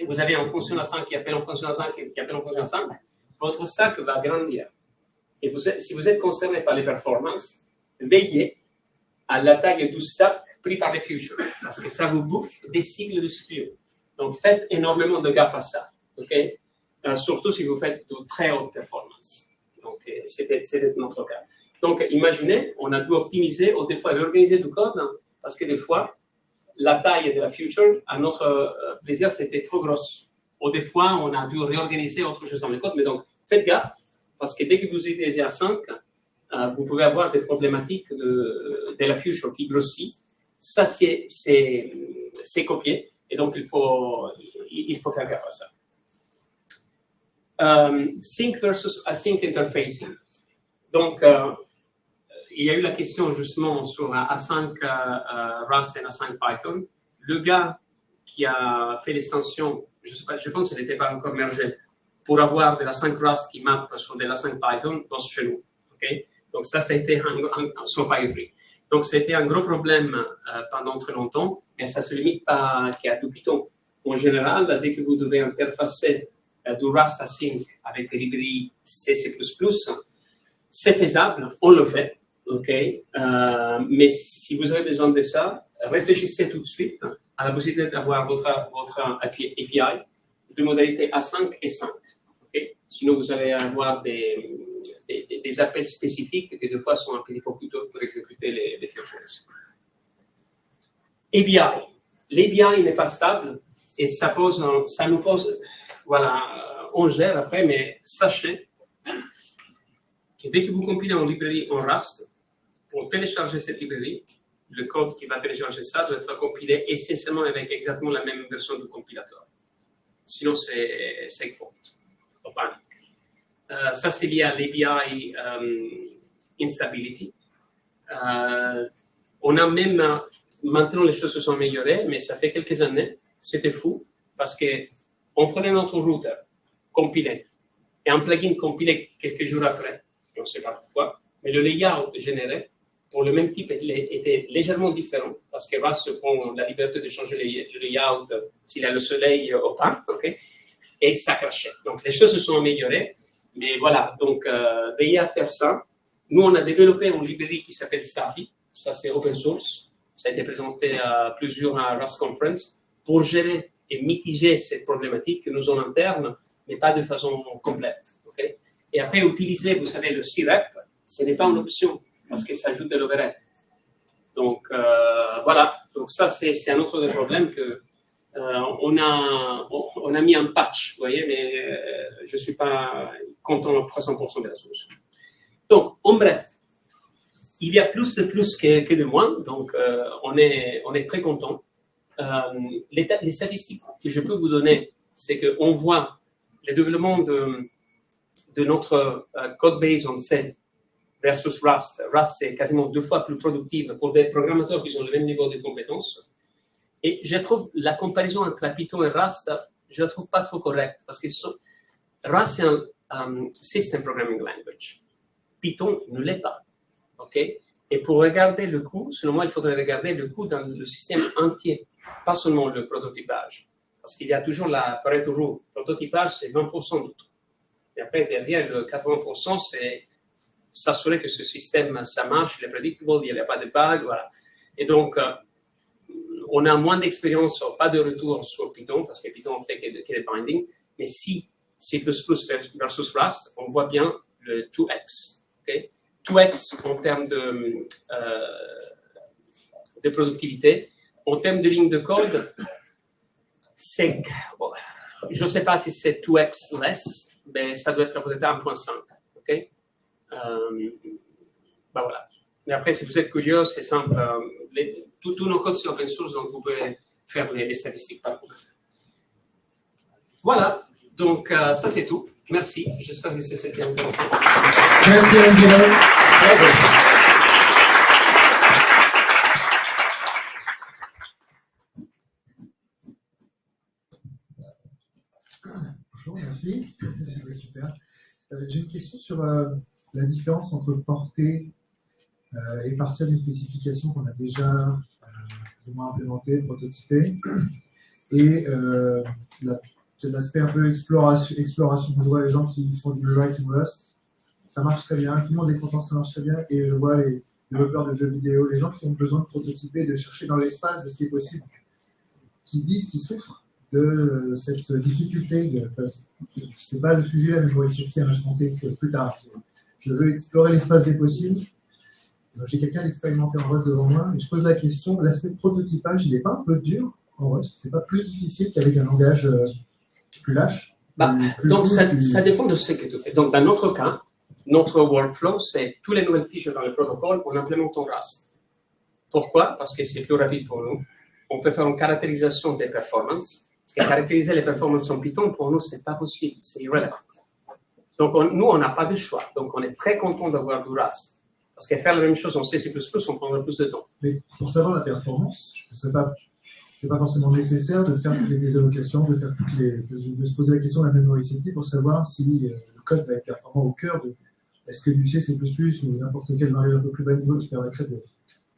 S2: et vous avez un fonction à 5 qui appelle en fonction à 5 qui appelle en fonction à 5, votre stack va grandir. Et si vous êtes concerné par les performances, veillez à la taille du stack pris par les futures, parce que ça vous bouffe des cycles de CPU. Donc, faites énormément de gaffe à ça, ok? Surtout si vous faites de très hautes performances. Donc, c'était notre cas. Donc, imaginez, on a dû optimiser ou des fois réorganiser du code, hein, parce que des fois, la taille de la future, à notre plaisir, c'était trop grosse. Ou des fois, on a dû réorganiser autre chose dans le code. Mais donc, faites gaffe, parce que dès que vous utilisez A5, vous pouvez avoir des problématiques de la future qui grossit. Ça, c'est copié. Et donc, il faut faire gaffe à ça. Sync versus async interfacing. Donc, il y a eu la question justement sur A5 Rust et A5 Python. Le gars qui a fait l'extension, je pense qu'il n'était pas encore mergé, pour avoir de l'A5 Rust qui map sur de l'A5 Python, bosse chez nous. Okay? Donc ça a été sur PyFree. Donc c'était un gros problème pendant très longtemps, mais ça ne se limite pas qu'à tout Python. En général, dès que vous devez interfacer du Rust async avec des librairies C++, c'est faisable, on le fait. Okay? Mais si vous avez besoin de ça, réfléchissez tout de suite à la possibilité d'avoir votre API de modalité A5 et 5. Okay? Sinon, vous allez avoir des appels spécifiques qui, des fois, sont appelés pour exécuter les features. ABI. L'ABI n'est pas stable et ça nous pose, voilà, on gère après, mais sachez que dès que vous compilez une librairie en Rust, pour télécharger cette librairie, le code qui va télécharger ça doit être compilé essentiellement avec exactement la même version du compilateur. Sinon, c'est faute. Ça, c'est lié à l'ABI instability. On a même, maintenant les choses se sont améliorées, mais ça fait quelques années, c'était fou, parce qu'on prenait notre routeur, compilé, et un plugin compilé quelques jours après, on ne sait pas pourquoi, mais le layout généré pour le même type était légèrement différent, parce que Rust se prend la liberté de changer le layout s'il a le soleil au pas, okay? Et ça crachait. Donc les choses se sont améliorées, mais voilà, donc veillez à faire ça. Nous, on a développé une librairie qui s'appelle Staffy, ça c'est open source, ça a été présenté à plusieurs Rust Conference, pour gérer et mitiger cette problématique que nous avons interne, mais pas de façon complète. Okay? Et après, utiliser, vous savez, le CREP, ce n'est pas une option, parce que ça ajoute de l'overhead. Donc, voilà. Donc, ça, c'est un autre des problèmes que on a mis un patch, vous voyez, mais je ne suis pas content à 300% de la solution. Donc, en bref, il y a plus que de moins, donc on est très content. Les statistiques que je peux vous donner, c'est qu'on voit le développement de notre code base en C versus Rust. Rust, c'est quasiment 2 fois plus productif pour des programmateurs qui ont le même niveau de compétences. Et je trouve la comparaison entre Python et Rust, je la trouve pas trop correcte, parce que Rust, c'est un system programming language. Python ne l'est pas. Okay? Et pour regarder le coût, selon moi, il faudrait regarder le coût dans le système entier, pas seulement le prototypage. Parce qu'il y a toujours la Pareto Rule. Le prototypage, c'est 20% du tout. Et après, derrière, le 80%, c'est s'assurer que ce système, ça marche, il est predictable, il n'y a pas de bugs, voilà. Et donc, on a moins d'expérience, pas de retour sur Python, parce que Python fait que des bindings, mais si C++ versus Rust, on voit bien le 2x. Okay? 2x en termes de productivité. En termes de ligne de code, c'est, bon, je ne sais pas si c'est 2x less, mais ça doit être peut-être 1.5. Okay? Ben voilà. Mais après, si vous êtes curieux, c'est simple. Tous nos codes sont open source, donc vous pouvez faire les statistiques par vous. Voilà. Donc, ça, c'est tout. Merci. J'espère que c'était intéressant.
S1: Merci, Angelo.
S4: Bonjour, merci. C'était super. J'ai une question sur la différence entre porter et partir d'une spécification qu'on a déjà plus ou moins implémentée, prototypée, et l'aspect un peu exploration. Je vois les gens qui font du rewrite in Rust, ça marche très bien, tout le monde est content, ça marche très bien, et je vois les développeurs de jeux vidéo, les gens qui ont besoin de prototyper, de chercher dans l'espace de ce qui est possible, qui disent qu'ils souffrent de cette difficulté. C'est pas le sujet, mais je vais essayer à me penser plus tard. Je veux explorer l'espace des possibles. J'ai quelqu'un d'expérimenté en Rust devant moi, et je pose la question, l'aspect prototypage, il n'est pas un peu dur en Rust? C'est pas plus difficile qu'avec un langage plus lâche?
S2: Donc, ça dépend de ce que tu fais. Donc, dans notre cas, notre workflow, c'est toutes les nouvelles features dans le protocole, on implémente en Rust. Pourquoi? Parce que c'est plus rapide pour nous. On peut faire une caractérisation des performances. Parce que caractériser les performances en Python, pour nous, c'est pas possible, c'est irrelevant. Donc, nous, on n'a pas de choix. Donc, on est très content d'avoir du Rust. Parce que faire la même chose en C++, on prendrait plus de temps.
S4: Mais pour savoir la performance, c'est pas forcément nécessaire de faire toutes les désallocations, de se poser la question de la memory safety pour savoir si le code va être performant au cœur de est-ce que du C++ ou n'importe quelle variable un peu plus bas niveau qui permettrait de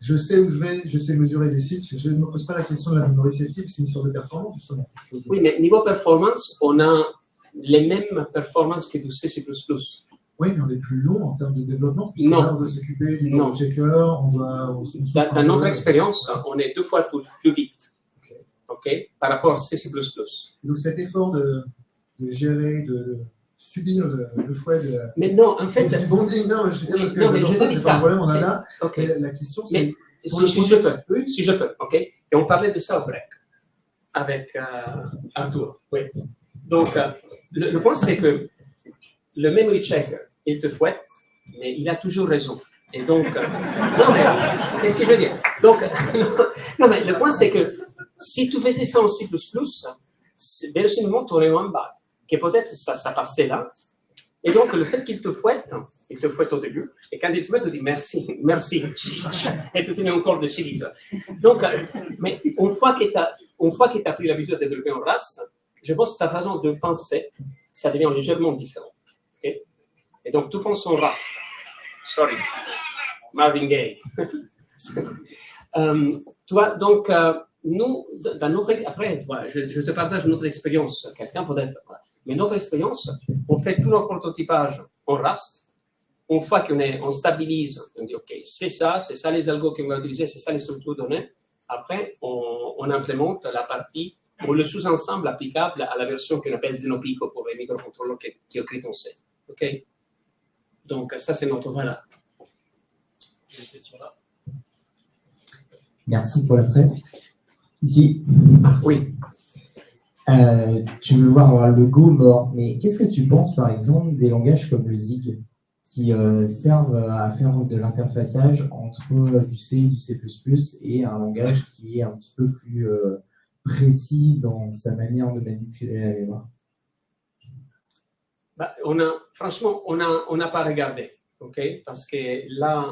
S4: je sais où je vais, je sais mesurer des cycles, je ne me pose pas la question de la memory safety, c'est une histoire de performance justement.
S2: Oui, mais niveau performance, on a les mêmes performances que du C++.
S4: Oui, mais on est plus long en termes de développement.
S2: Non.
S4: Là, on doit s'occuper du checker,
S2: Dans notre expérience, on est 2 fois plus vite. Okay, par rapport à C++.
S4: Donc cet effort de gérer, de subir le fouet de la...
S2: Mais non, en fait...
S4: Du bonding, non, je sais
S2: oui,
S4: parce que
S2: non, mais je te dis ça.
S4: Problème, on a là.
S2: Okay.
S4: La question, c'est...
S2: Si je peux, ok. Et on parlait de ça au break avec Arthur. Oui. Donc, le point, c'est que le memory checker, il te fouette, mais il a toujours raison. Et donc, non, mais qu'est-ce que je veux dire? Donc, non, mais le point, c'est que si tu faisais ça en C++, véritablement, tu aurais un bug. Que peut-être ça passait là. Et donc, le fait qu'il te fouette au début, et quand il te fouette, tu dis merci, merci, et tu tenais encore de chili. Donc, mais une fois que tu as pris l'habitude de développer en Rust, je pense que ta façon de penser, ça devient légèrement différent. Okay? Et donc, tu penses en Rust. Sorry, Marvin Gaye. Toi, donc, nous, dans notre, après, voilà, je te partage notre expérience, quelqu'un peut-être, voilà. Mais notre expérience, on fait tout notre prototypage en Rust. Une fois qu'on stabilise, on dit OK, c'est ça les algos qu'on va utiliser, c'est ça les structures de données. Après, on implémente la partie ou le sous-ensemble applicable à la version qu'on appelle Xenopico pour les microcontrôleurs qui est écrit en C. OK? Donc, ça, c'est notre voilà. Une question là.
S5: Merci pour la presse. Ici.
S2: Ah, oui.
S5: Tu veux voir le Go mort, mais qu'est-ce que tu penses, par exemple, des langages comme le Zig, qui servent à faire de l'interfaçage entre du C, du C++ et un langage qui est un petit peu plus précis dans sa manière de manipuler la mémoire?
S2: Bah, franchement, on n'a pas regardé, ok? Parce que là,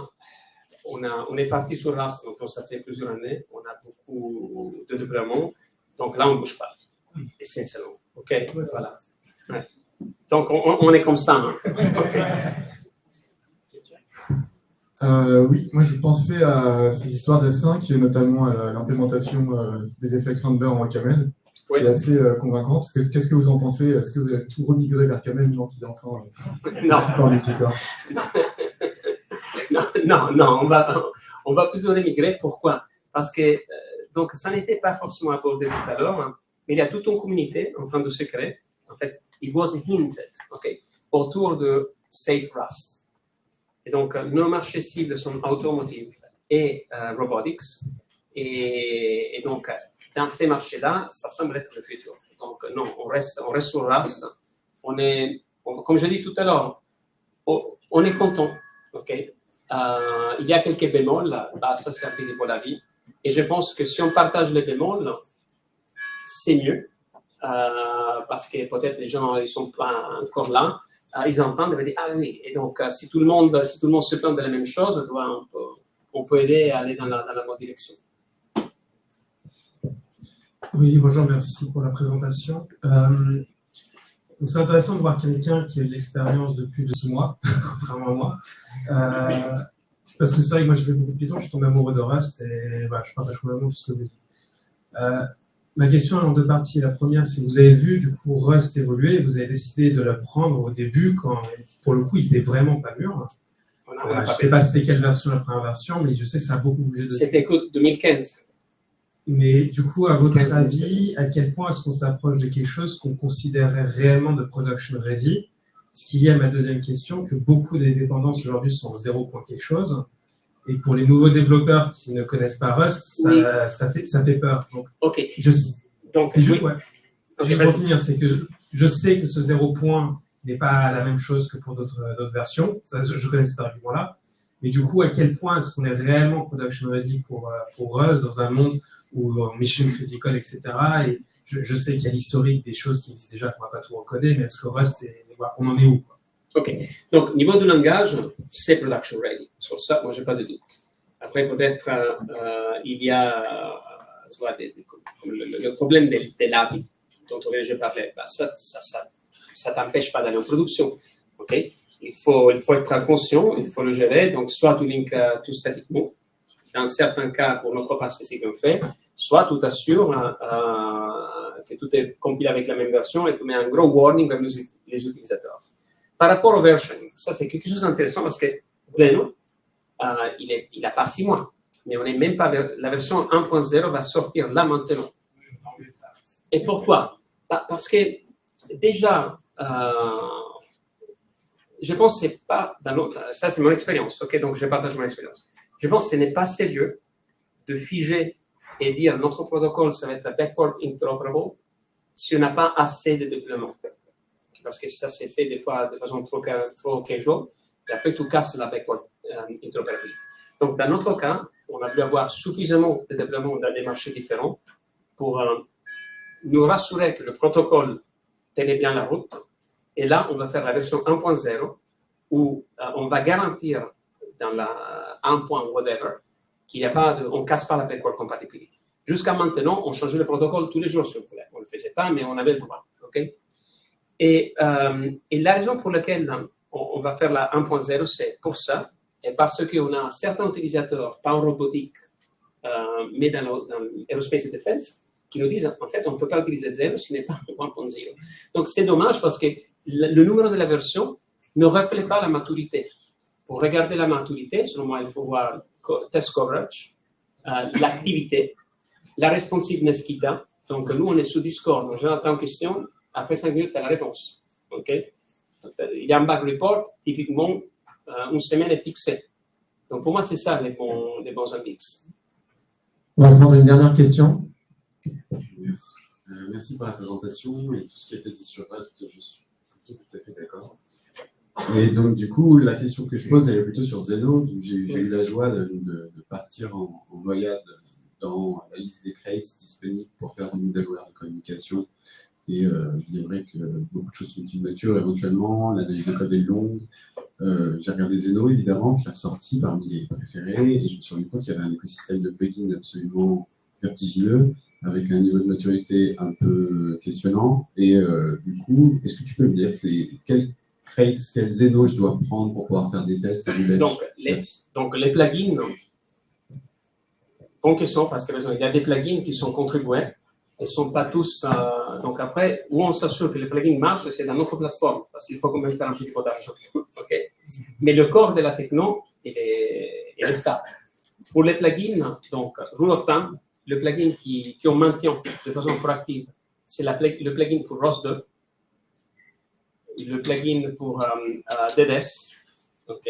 S2: on est parti sur Rust, donc ça fait plusieurs années, on a beaucoup de déploiements, donc là, on ne bouge pas, essentiellement, ok? Voilà. Ouais. Donc, on est comme ça. Hein. Okay.
S6: Oui, moi je pensais à ces histoires de 5, notamment à l'implémentation des effets Xlander en Camel, qui est assez convaincante. Qu'est-ce que vous en pensez? Est-ce que vous avez tout remigré vers Camel ou qu'il est encore
S2: Non, on va plutôt remigrer. Pourquoi? Parce que donc ça n'était pas forcément abordé tout à l'heure, hein, mais il y a toute une communauté en train de se créer. En fait, it was hinted, okay, autour de Safe Rust. Et donc, nos marchés cibles sont automotive et robotics. Et donc, dans ces marchés-là, ça semble être le futur. Donc, non, on reste sur Rust. Comme je dis tout à l'heure, on est content. Okay? Il y a quelques bémols, bah, ça c'est un peu pour la vie. Et je pense que si on partage les bémols, c'est mieux. Parce que peut-être les gens ne sont pas encore là. Ils entendent et disent ah oui, et donc si tout le monde se plaint de la même chose, on peut aider à aller dans la bonne direction.
S1: Oui, bonjour, merci pour la présentation. C'est intéressant de voir quelqu'un qui a de l'expérience de plus de 6 mois, contrairement à moi. Parce que c'est vrai que moi je fais beaucoup de Python, je suis tombé amoureux de Rust et voilà, je partage complètement tout ce que vous dites. Ma question est en 2 parties. La première, c'est vous avez vu du coup Rust évoluer et vous avez décidé de le prendre au début quand, pour le coup, il n'était vraiment pas mûr. Je ne sais pas c'était quelle version, la première version, mais je sais que ça a beaucoup bougé.
S2: C'était 2015.
S1: Mais du coup, à votre avis, à quel point est-ce qu'on s'approche de quelque chose qu'on considérerait réellement de production ready? Ce qui est à ma deuxième question, que beaucoup des dépendances aujourd'hui sont 0 point quelque chose. Et pour les nouveaux développeurs qui ne connaissent pas Rust, ça fait peur. Donc,
S2: Ok. Donc,
S1: juste pour finir, c'est que je sais que ce 0 point n'est pas la même chose que pour d'autres versions. Ça, je connais cet argument-là. Mais du coup, à quel point est-ce qu'on est réellement production ready pour Rust dans un monde où mission critical, etc. Et je sais qu'il y a l'historique des choses qui existent déjà, qu'on ne va pas tout recoder, mais est-ce que Rust, on en est où, quoi?
S2: Ok. Donc, niveau du langage, c'est production ready. Sur ça, moi, j'ai pas de doute. Après, peut-être, il y a tu vois, le problème des labs dont je parlais. Bah, ça t'empêche pas d'aller en production. Ok. Il faut être conscient, il faut le gérer. Donc, soit tu links tout statiquement. Dans certains cas, pour notre part, c'est ce qu'on fait. Soit tu t'assures que tout est compilé avec la même version et tu mets un gros warning vers les utilisateurs. Par rapport au versioning, ça c'est quelque chose d'intéressant parce que Zeno, il n'a pas 6 mois. Mais on n'est même pas la version 1.0 va sortir là maintenant. Et pourquoi? Parce que déjà, je pense que c'est pas ça c'est mon expérience, ok? Donc je partage mon expérience. Je pense que ce n'est pas sérieux de figer et dire notre protocole ça va être backward interoperable si on n'a pas assez de déploiement. Parce que ça s'est fait des fois de façon trop casual et après tout casse la backward interoperability. Donc dans notre cas, on a dû avoir suffisamment de déploiement dans des marchés différents pour nous rassurer que le protocole tenait bien la route. Et là, on va faire la version 1.0 où on va garantir dans la 1.whatever qu'il n'y a pas on ne casse pas la backward compatibility. Jusqu'à maintenant, on changeait le protocole tous les jours si on voulait. On ne le faisait pas, mais on avait le droit. Okay? Et la raison pour laquelle on va faire la 1.0, c'est pour ça, et parce qu'on a certains utilisateurs, pas en robotique, mais dans l'aerospace et defense, qui nous disent, en fait, on ne peut pas utiliser 0 si ce n'est pas 1.0. Donc, c'est dommage parce que le numéro de la version ne reflète pas la maturité. Pour regarder la maturité, selon moi, il faut voir test coverage, l'activité, la responsiveness qu'il a. Donc, nous, on est sous Discord. Donc, j'entends une question, après 5 minutes, tu as la réponse. Okay? Il y a un bug report, typiquement, une semaine est fixée. Donc, pour moi, c'est ça les bons index.
S1: On va prendre une dernière question.
S7: Merci pour la présentation et tout ce qui a été dit sur Rust, je suis tout à fait d'accord. Et donc, du coup, la question que je pose, elle est plutôt sur Zeno. J'ai eu la joie de partir en noyade dans la liste des crates disponibles pour faire du middleware de communication. Et il est vrai que beaucoup de choses sont immatures éventuellement, l'analyse de code est longue. J'ai regardé Zeno, évidemment, qui est ressorti parmi les préférés, et je me suis rendu compte qu'il y avait un écosystème de plugins absolument vertigineux, avec un niveau de maturité un peu questionnant. Et du coup, est-ce que tu peux me dire quel Zeno je dois prendre pour pouvoir faire des tests?
S2: Donc, les plugins, bonne question, parce qu'il y a des plugins qui sont contribués. Ils ne sont pas tous. Donc après, où on s'assure que les plugins marchent, c'est dans notre plateforme, parce qu'il faut quand même faire un petit peu d'argent. Okay? Mais le corps de la techno, il est stable. Pour les plugins, donc, rule of thumb, le plugin qu'on maintient de façon proactive, c'est le plugin pour ROS2, le plugin pour DDS. OK.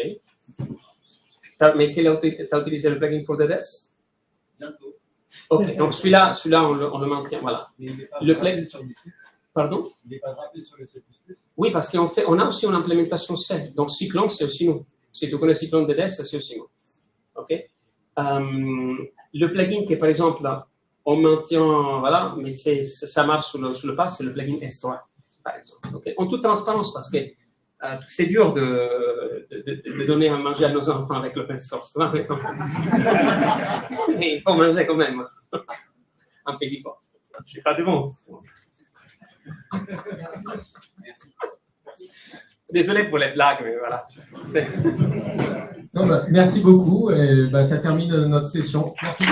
S2: Mais tu as utilisé le plugin pour DDS?
S7: Bientôt.
S2: Ok, donc celui-là on le maintient, voilà. Le plugin sur YouTube. Pardon?
S7: Il n'est pas rappelé sur le C++.
S2: Oui, parce qu'on a aussi une implémentation C. Donc Cyclone, c'est aussi nous. Si tu connais Cyclone DDS, c'est aussi nous. Ok. Le plugin qui est par exemple là, on maintient, voilà, mais ça marche sur le pass, c'est le plugin S3, par exemple. Okay. En toute transparence, parce que c'est dur de donner à manger à nos enfants avec l'open source. Mais il faut manger quand même. Un peu dit pas. Je ne suis pas de bon. Désolé pour les blagues, mais voilà.
S1: Non, merci beaucoup. Et, ça termine notre session. Merci.